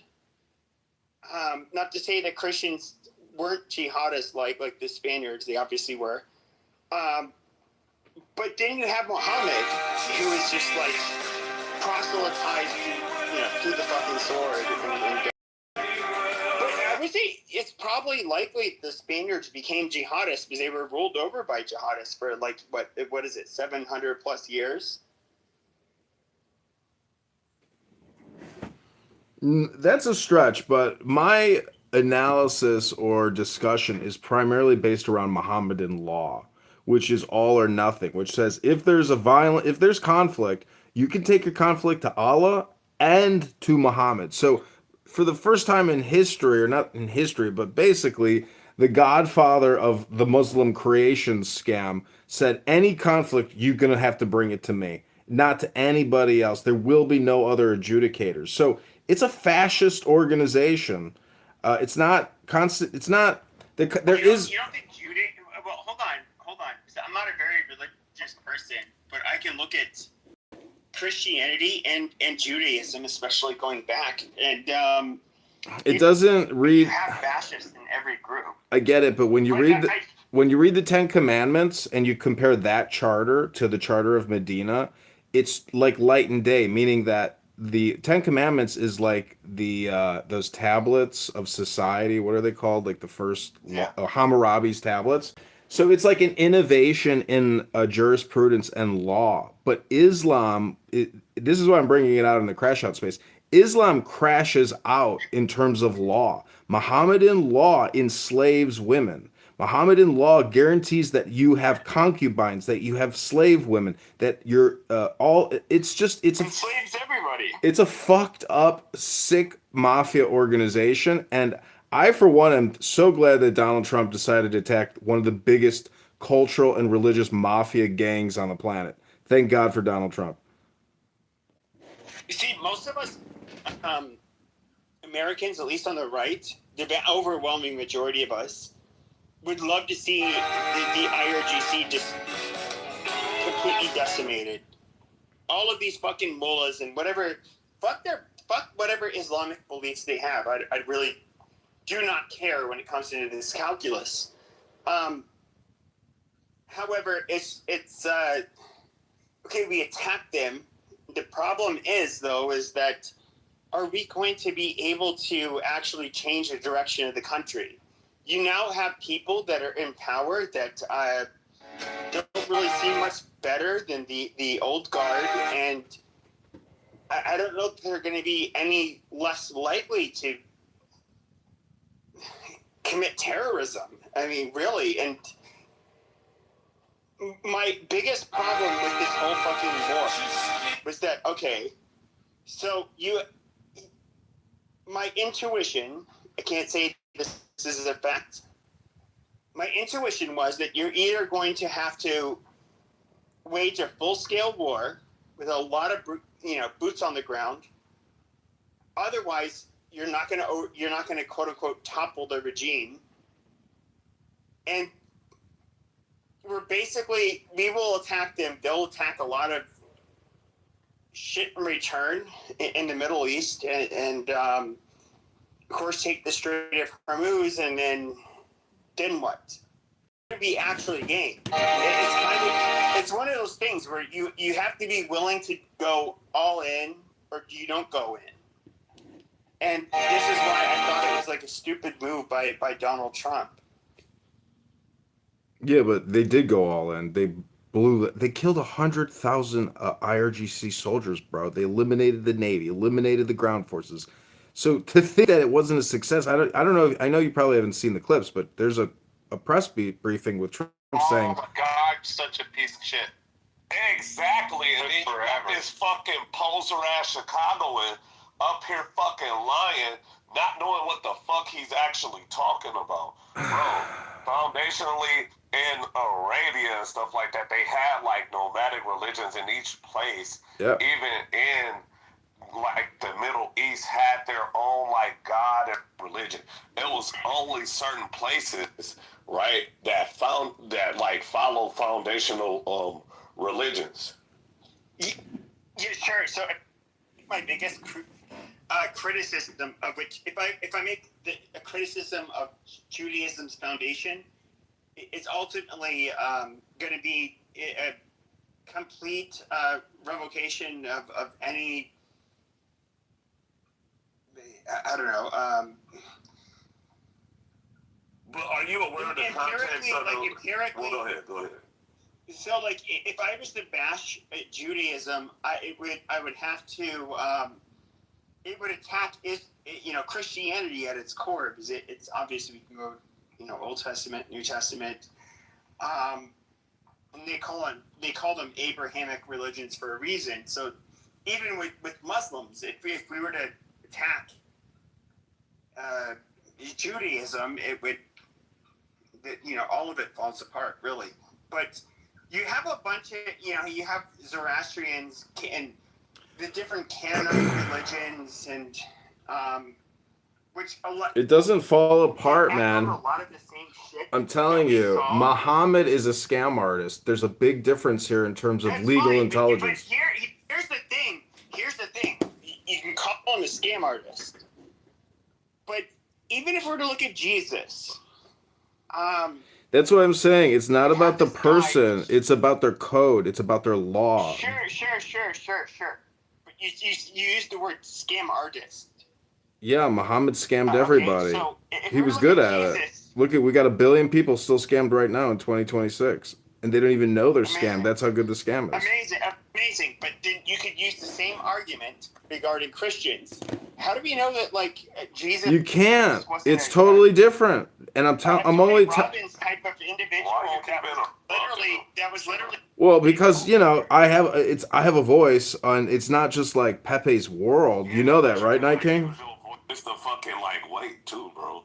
Not to say that Christians weren't jihadists like the Spaniards, they obviously were. But then you have Muhammad, who is just like proselytized, through the fucking sword. But I would say it's probably likely the Spaniards became jihadists because they were ruled over by jihadists for what is it, 700 plus years? That's a stretch, but my analysis or discussion is primarily based around Mohammedan law, which is all or nothing, which says if there's conflict, you can take your conflict to Allah and to Muhammad. So for the first time in history, or not in history, but basically the godfather of the Muslim creation scam said any conflict, you're going to have to bring it to me, not to anybody else. There will be no other adjudicators. So it's a fascist organization. It's not constant. It's not. There is. You don't think Judah? Well, hold on. I'm not a very religious person, but I can look at Christianity and Judaism, especially going back, and it doesn't read. You have fascists in every group. I get it, but when you read the Ten Commandments and you compare that charter to the Charter of Medina, it's like light and day, meaning that the Ten Commandments is like the those tablets of society. What are they called? Like the first Hammurabi's tablets. So it's like an innovation in jurisprudence and law. But Islam, this is why I'm bringing it out in the crash out space. Islam crashes out in terms of law. Mohammedan law enslaves women. Mohammedan law guarantees that you have concubines, that you have slave women, that you're it's enslaves everybody. It's a fucked up, sick mafia organization. And I, for one, am so glad that Donald Trump decided to attack one of the biggest cultural and religious mafia gangs on the planet. Thank God for Donald Trump. You see, most of us Americans, at least on the right, the overwhelming majority of us, would love to see the IRGC just completely decimated. All of these fucking mullahs and whatever, fuck whatever Islamic beliefs they have. I really do not care when it comes to this calculus. However, it's okay. We attack them. The problem is that are we going to be able to actually change the direction of the country? You now have people that are in power that don't really seem much better than the old guard, and I don't know if they're going to be any less likely to commit terrorism. I mean, really. And my biggest problem with this whole fucking war was that, okay, so my intuition, I can't say this is a fact. My intuition was that you're either going to have to wage a full-scale war with a lot of boots on the ground. Otherwise, you're not going to quote unquote topple the regime. And we will attack them. They'll attack a lot of shit in return in the Middle East, and of course take the Strait of Hormuz, and then what? We actually gain. It's one of those things where you have to be willing to go all in, or you don't go in. And this is why I thought it was like a stupid move by Donald Trump. Yeah, but they did go all in. They killed 100,000 IRGC soldiers, bro. They eliminated the Navy, eliminated the ground forces. So to think that it wasn't a success, I don't know. I know you probably haven't seen the clips, but there's a press briefing with Trump saying, "Oh my God, such a piece of shit." Exactly, and then you got this fucking poser ass Chicagoan up here fucking lying, not knowing what the fuck he's actually talking about, bro. Foundationally, in Arabia and stuff like that, they had like nomadic religions in each place. yeah, Even in like the Middle East had their own like God and religion. It was only certain places, right, that follow foundational religions. Yeah, sure. So my biggest criticism of which, if I make a criticism of Judaism's foundation, it's ultimately going to be a complete revocation of any. I don't know. But are you aware of the context of the... Empirically, Well, go ahead. So, like, if I was to bash Judaism, I would have to. It would attack Christianity at its core, because it's obvious we can go, Old Testament, New Testament, and they call them Abrahamic religions for a reason. So, even with Muslims, if we were to attack Judaism, it would, all of it falls apart, really. But you have a bunch of, you have Zoroastrians and the different Canaanite religions, and which a lot. it doesn't fall apart, man. A lot of the same shit. I'm telling you, Muhammad is a scam artist. There's a big difference here in terms of legal intelligence. But here's the thing. You can call him a scam artist, but even if we're to look at Jesus, that's what I'm saying. It's not about the person. It's about their code. It's about their law. Sure. But you used the word scam artist. Yeah, Muhammad scammed everybody. So he was good at it. Look, we got 1 billion people still scammed right now in 2026, and they don't even know they're scammed. That's how good the scam is. Amazing. But then you could use the same argument regarding Christians. How do we know that, Jesus? You can't. It's totally different. And I'm only Robbins type of individual that was literally. Well, because I have a voice, and it's not just like Pepe's world. You know that, right, Night King? It's the fucking weight too, bro.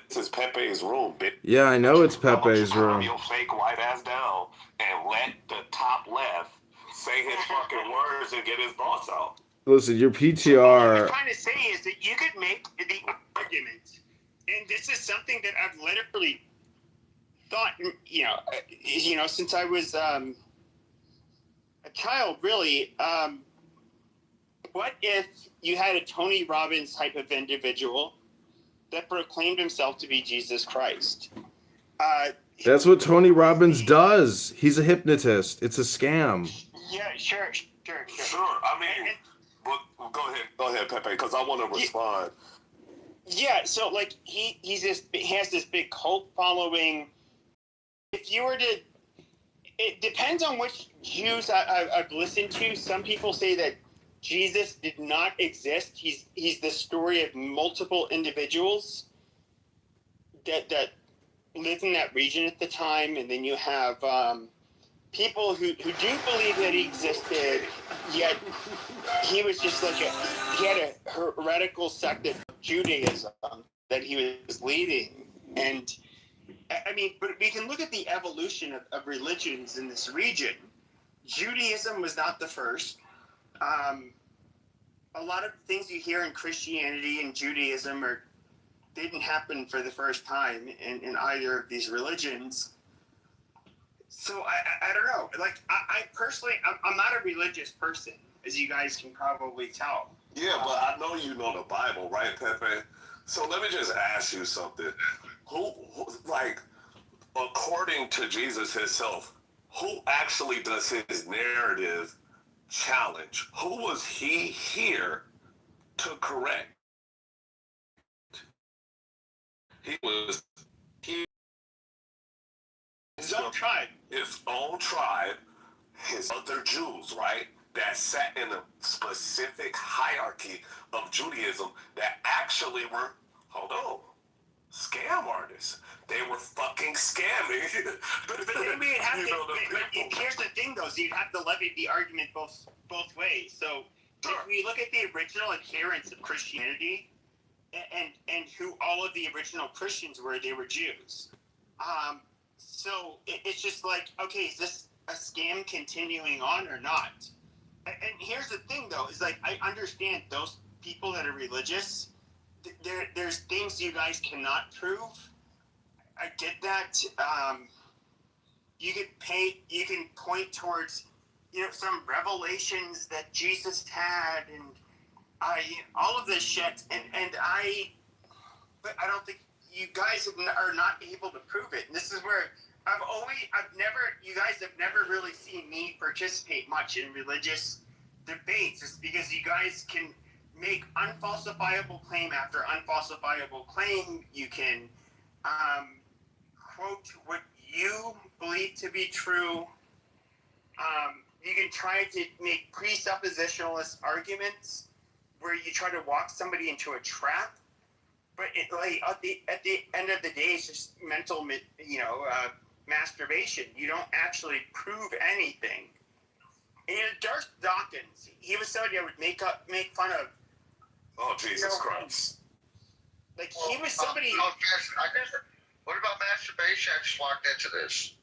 This is Pepe's room, bitch. Yeah, I know it's Pepe's room. Calm your fake white ass down and let the top left say his fucking words and get his thoughts out. Listen, your What I'm PTR. trying to say is that you could make the argument, and this is something that I've literally thought, since I was a child, really. What if you had a Tony Robbins type of individual that proclaimed himself to be Jesus Christ? That's what Tony Robbins does. He's a hypnotist. It's a scam. Yeah, sure. I mean, go ahead, Pepe, because I want to respond. Yeah, so he has this big cult following. If you were to, it depends on which Jews I've listened to. Some people say that Jesus did not exist. He's the story of multiple individuals that lived in that region at the time, and then you have people who do believe that he existed, yet he was just he had a heretical sect of Judaism that he was leading. And I mean, but we can look at the evolution of religions in this region. Judaism was not the first. A lot of things you hear in Christianity and Judaism didn't happen for the first time in either of these religions. So I don't know. I personally, I'm not a religious person, as you guys can probably tell. Yeah, but I know you know the Bible, right, Pepe? So let me just ask you something. Who according to Jesus himself, who actually does his narrative challenge? Who was he here to correct? He was His own tribe. His own tribe, his other Jews, right? that sat in a specific hierarchy of Judaism that actually were, hold on, scam artists. They were fucking scamming. But then we'd have here's the thing, though. So you'd have to levy the argument both ways. So if we look at the original adherents of Christianity, and who all of the original Christians were, they were Jews. So it's just like, okay, is this a scam continuing on or not? And here's the thing, though, is like, I understand those people that are religious. There's things you guys cannot prove. I get that. You can point towards, some revelations that Jesus had, and all of this shit, but I don't think you guys are not able to prove it. And this is where you guys have never really seen me participate much in religious debates. It's because you guys can make unfalsifiable claim after unfalsifiable claim. You can quote what you believe to be true. You can try to make presuppositionalist arguments where you try to walk somebody into a trap, but at the end of the day, it's just mental, masturbation. You don't actually prove anything. And Darth Dawkins, he was somebody I would make fun of. Oh, Jesus Christ! Like, he was somebody. What about masturbation? I just walked into this.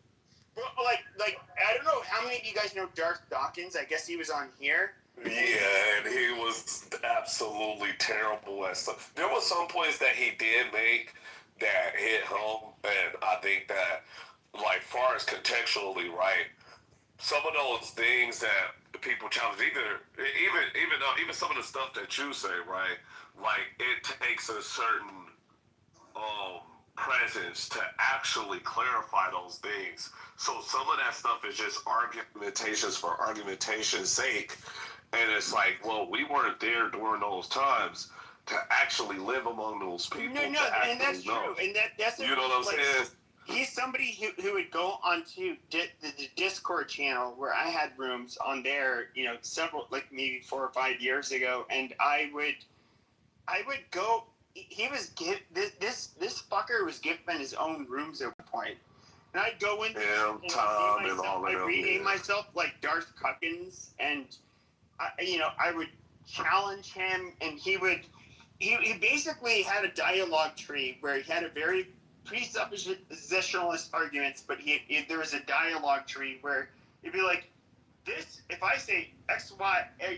Well, like I don't know how many of you guys know Darth Dawkins. I guess he was on here. Yeah, and he was absolutely terrible at stuff. There were some points that he did make that hit home, and I think that, like, far as contextually, right, some of those things that people challenge, even some of the stuff that you say, right, like, it takes a certain presence to actually clarify those things. So some of that stuff is just argumentations for argumentation's sake. And it's like, well, we weren't there during those times to actually live among those people. No, and that's true. And that's you know what I'm saying? He's somebody who would go onto the Discord channel where I had rooms on there, several, like maybe 4 or 5 years ago, and I would go. He was this fucker was given his own rooms at one point, and I'd go in there and I'd rename myself like Darth Cuckins, and I would challenge him, and he basically had a dialogue tree where he had a very presuppositionalist arguments, but there was a dialogue tree where it'd be like, this, if I say X, Y, A,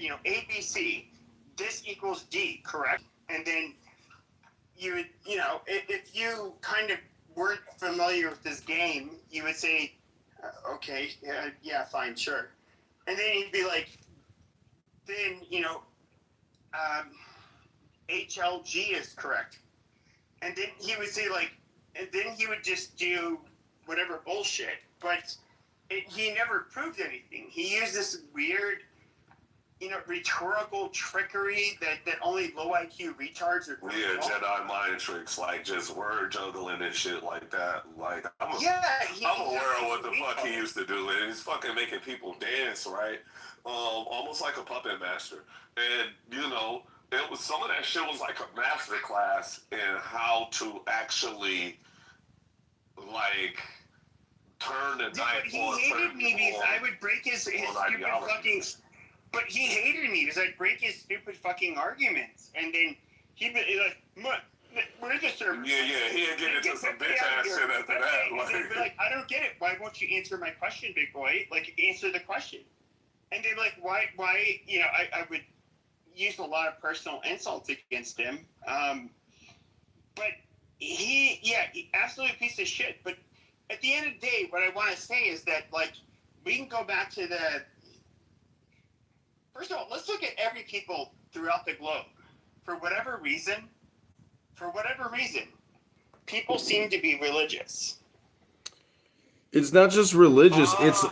B, C, this equals D, correct? And then you would, if you kind of weren't familiar with this game, you would say, okay, yeah, fine, sure. And then he'd be like, then, HLG is correct. And then he would say, like, and then he would just do whatever bullshit. But he never proved anything. He used this weird, rhetorical trickery that only low IQ retards are. Yeah, Jedi mind tricks, like just word juggling and shit like that. Like, I'm aware of what the fuck he used to do, and he's fucking making people dance, right? Almost like a puppet master. And it was, some of that shit was like a master class in how to actually, like, turn the knife. He hated me because I would break his stupid fucking. But he hated me because I'd break his stupid fucking arguments, and then he'd be like, "What is this, sir?" Yeah, he'd get into some bitch ass shit after that. Like, be like, "I don't get it. Why won't you answer my question, big boy? Like, answer the question." And they'd be like, "Why?" I would use a lot of personal insults against him. But he absolutely piece of shit. But at the end of the day, what I want to say is that, like, we can go back to the. First of all, let's look at every people throughout the globe. For whatever reason, people seem to be religious. It's not just religious. It's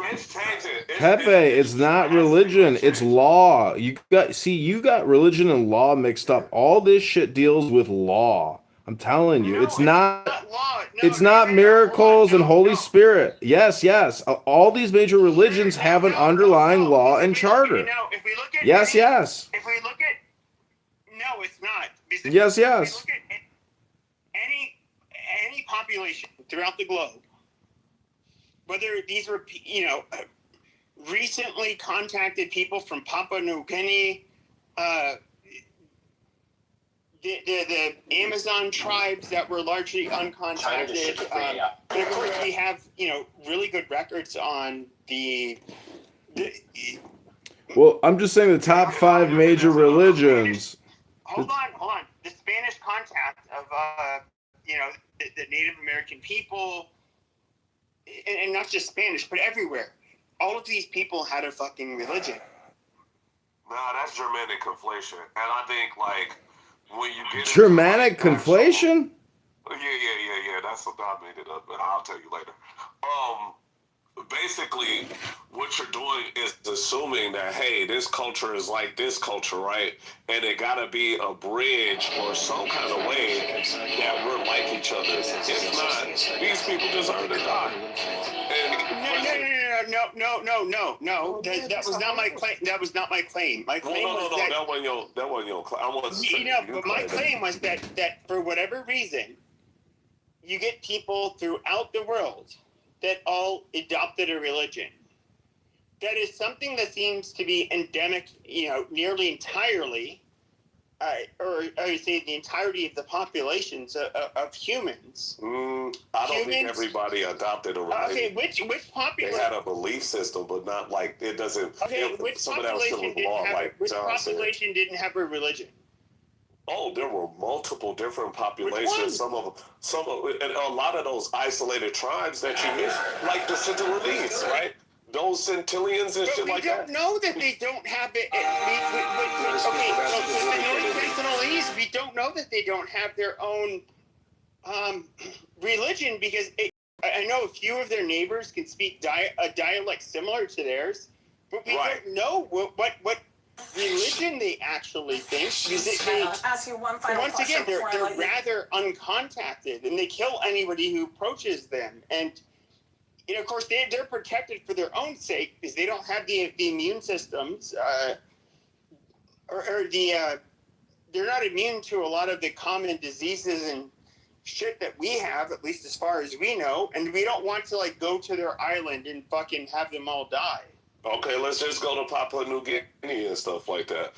Pepe. It's not religion. It's law. You got religion and law mixed up. All this shit deals with law. I'm telling you, No, it's not. law. No, It's not miracles and Holy Spirit. Yes, yes. All these major religions have an underlying law and charter. If we look at Yes, yes. If we look at no, it's not. Because Yes, if yes. we look at any population throughout the globe, whether these were recently contacted people from Papua New Guinea, the Amazon tribes that were largely uncontacted. And of course, we have really good records on the Well, I'm just saying the top 5 major religions. Hold on. The Spanish contact of the Native American people, and not just Spanish, but everywhere. All of these people had a fucking religion. Nah, that's Germanic conflation, and I think when you get Germanic conflation? Yeah. That's what I made it up, and I'll tell you later. Basically, what you're doing is assuming that, hey, this culture is like this culture, right? And it gotta be a bridge or some kind of way that we're like each other. If not, these people deserve to die. No. That was not my claim. That was not my claim. My claim was that. That wasn't your claim. I want to say but my claim was that for whatever reason, you get people throughout the world that all adopted a religion. That is something that seems to be endemic, nearly entirely, or I would say the entirety of the populations of humans. I don't think everybody adopted a religion. Okay, which population? They had a belief system, but not it doesn't. Okay, which population didn't have a religion? Oh, there were multiple different populations. Some of and a lot of those isolated tribes that you missed, like the Sentinelese, right? Those Centillions and shit like that. We don't know that they don't have it. Sentinelese, we don't know that they don't have their own religion because I know a few of their neighbors can speak a dialect similar to theirs, but we don't know what religion they actually think. Ask you one final once question again, they're rather uncontacted, and they kill anybody who approaches them. And of course, they're protected for their own sake because they don't have the immune systems, they're not immune to a lot of the common diseases and shit that we have, at least as far as we know. And we don't want to go to their island and fucking have them all die. Okay, let's just go to Papua New Guinea and stuff like that.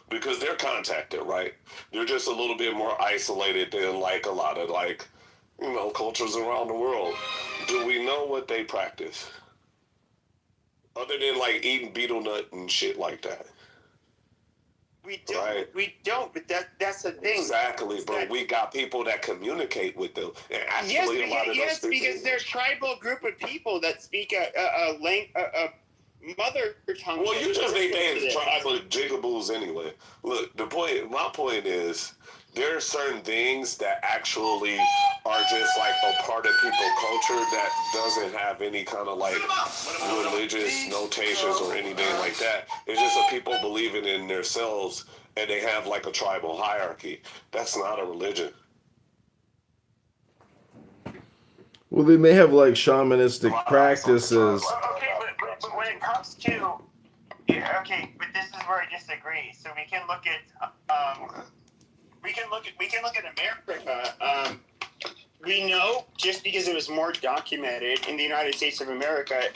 Because they're contacted, right? They're just a little bit more isolated than a lot of cultures around the world. Do we know what they practice? Other than eating betel nut and shit like that. We don't. Right. We don't. But that's the thing. Exactly, but we got people that communicate with them. And actually, because they're a tribal group of people that speak a mother tongue. Well, you just think they tribal jigaboos anyway. Look, my point is, there are certain things that actually are just a part of people's culture that doesn't have any kind of religious notations or anything like that. It's just that people believing in themselves and they have a tribal hierarchy. That's not a religion. Well, they may have shamanistic practices. Okay, but when it comes to but this is where I disagree. So we can look at we can look at America. We know, just because it was more documented in the United States of America,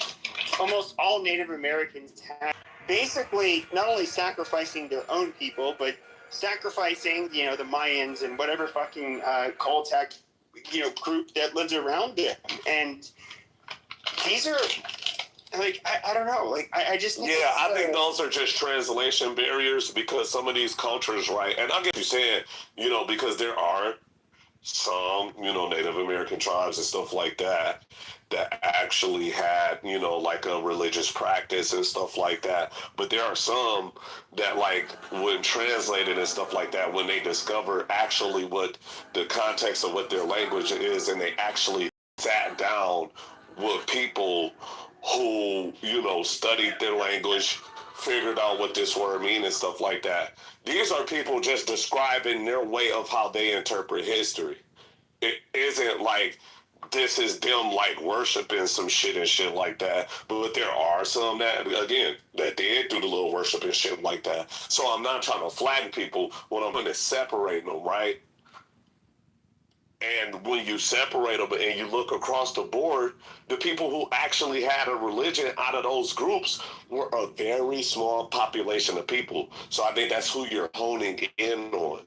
almost all Native Americans have basically not only sacrificing their own people, but sacrificing, the Mayans and whatever fucking Coltec, group that lives around it. And these are, I don't know, I just... Yeah, I think those are just translation barriers because some of these cultures, right, and I get you saying, because there are some, Native American tribes and stuff like that actually had, a religious practice and stuff like that. But there are some that, when translated and stuff like that, when they discover actually what the context of what their language is, and they actually sat down with people who, studied their language figured out what this word means and stuff like that. These are people just describing their way of how they interpret history. It isn't like this is them like worshiping some shit and shit like that. But there are some that, again, that did do the little worship and shit like that. So I'm not trying to flatten people. What I'm going to separate them, right? And when you separate them and you look across the board, the people who actually had a religion out of those groups were a very small population of people. So I think that's who you're honing in on.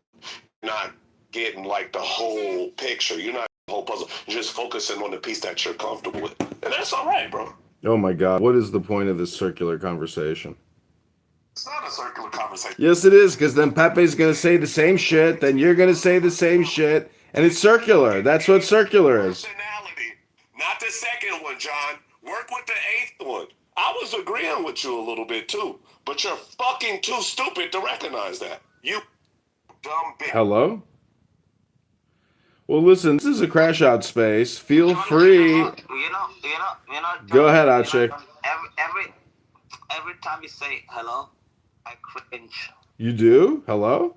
Not getting like the whole picture. You're not the whole puzzle. You're just focusing on the piece that you're comfortable with. And that's all right, bro. Oh my God. What is the point of this circular conversation? It's not a circular conversation. Yes, it is, because then Pepe's going to say the same shit, then you're going to say the same shit, and it's circular. That's what circular is. Personality. Not the second one, John. Work with the eighth one. I was agreeing with you a little bit too, but you're fucking too stupid to recognize that. You dumb bitch. Hello? Well, listen, this is a crash out space. Feel free. Go ahead, Achik. Every time you say hello, I cringe. You do? Hello?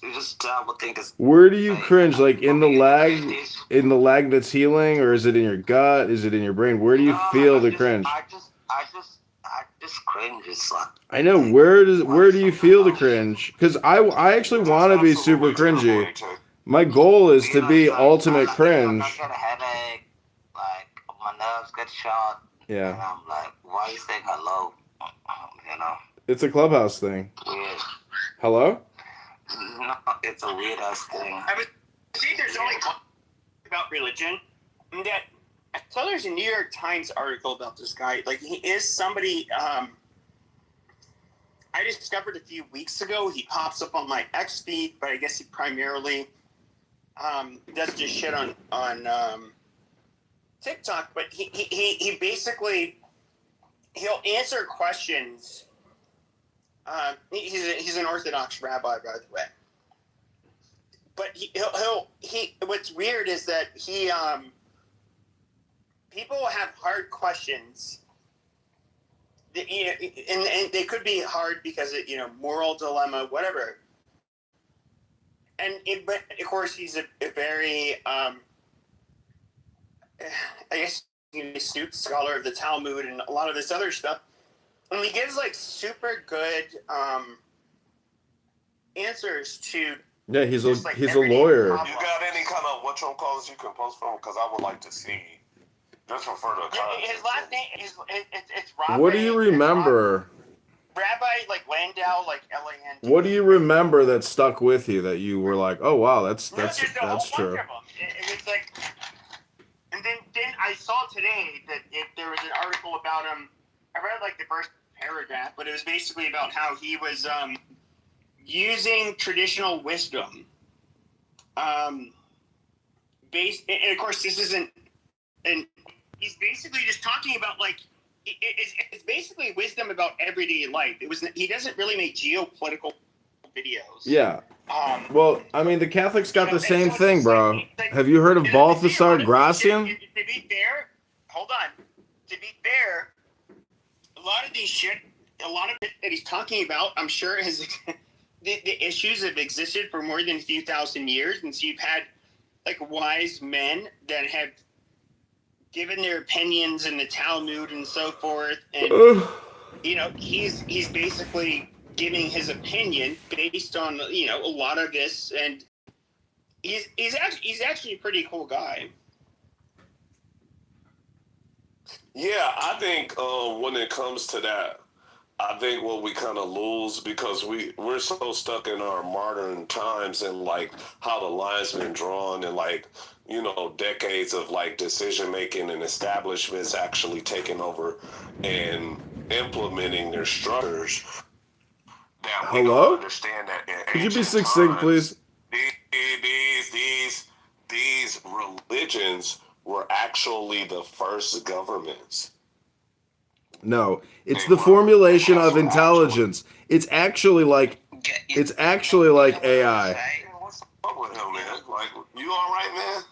You just terrible thing is. Where do you cringe? Like in the leg? In the leg that's healing? Or is it in your gut? Is it in your brain? Where do you feel the cringe? I just cringe. It's like. I know. Where do you feel the cringe? Because I actually want to be super cringy. My goal is to be ultimate cringe. I get a headache, like my nerves get shot. Yeah. And I'm like, why you saying hello? You know. It's a Clubhouse thing. Weird. Hello? No, it's a weird ass thing. I was see there's only one about religion. And that I saw there's a New York Times article about this guy. Like he is somebody I discovered a few weeks ago. He pops up on my X feed, but I guess he primarily does just shit on TikTok. But he basically he'll answer questions. He's an Orthodox rabbi, by the way. But he what's weird is that he people have hard questions. That, you know, and they could be hard because of, you know, moral dilemma, whatever. But of course he's a very I guess astute scholar of the Talmud and a lot of this other stuff. And he gives like super good answers to. Yeah, he's a like he's a lawyer. You got any kind of what you calls you can post from? Because I would like to see. Just for further context. His last name is it's Rabbi. What do you remember? Rabbi like Landau, like L-A-N-D. What do you remember that stuck with you that you were like, oh wow, that's There's a whole bunch true. of them. It was like, and then I saw today that there was an article about him. I read like the first paragraph, but it was basically about how he was using traditional wisdom. And of course this isn't, and he's basically just talking about like it's basically wisdom about everyday life. He doesn't really make geopolitical videos. Yeah. Well, I mean, the Catholics got the same thing, bro. Have you heard of Balthasar Gracian? To be fair, hold on. To be fair, a lot of it that he's talking about, I'm sure has the issues have existed for more than a few thousand years, and so you've had like wise men that have given their opinions in the Talmud and so forth, and you know he's basically giving his opinion based on, you know, a lot of this, and he's actually a pretty cool guy. Yeah, I think when it comes to that, I think what we kind of lose because we're so stuck in our modern times and like how the lines been drawn and like, you know, decades of like decision making and establishments actually taking over and implementing their structures. That we don't understand that. Could you be succinct, please? These religions were actually the first governments. No, it's the formulation of intelligence. It's actually like AI. What's up with him, man? Like, you all right, man?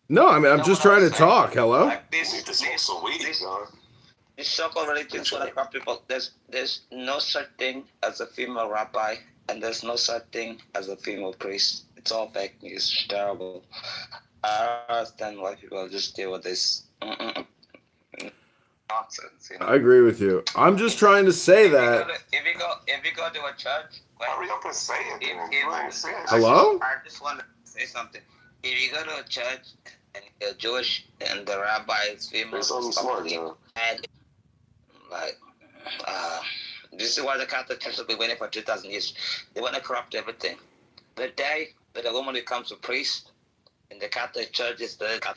No, I mean I'm just trying to talk. Hello. You need to smoke some weed, John. These so-called religions want to corrupt people. There's no such thing as a female rabbi, and there's no such thing as a female priest. It's all fake news. It's terrible. I don't understand why people just deal with this nonsense. You know? I agree with you. I'm just trying to say that. If you go to a church, Hurry up and say it. Hello? I just want to say something. If you go to a church and you're Jewish and the rabbi is female, and like, this is why the Catholic Church has been waiting for 2,000 years. They want to corrupt everything. The day that a woman becomes a priest in the Catholic Church is the Catholic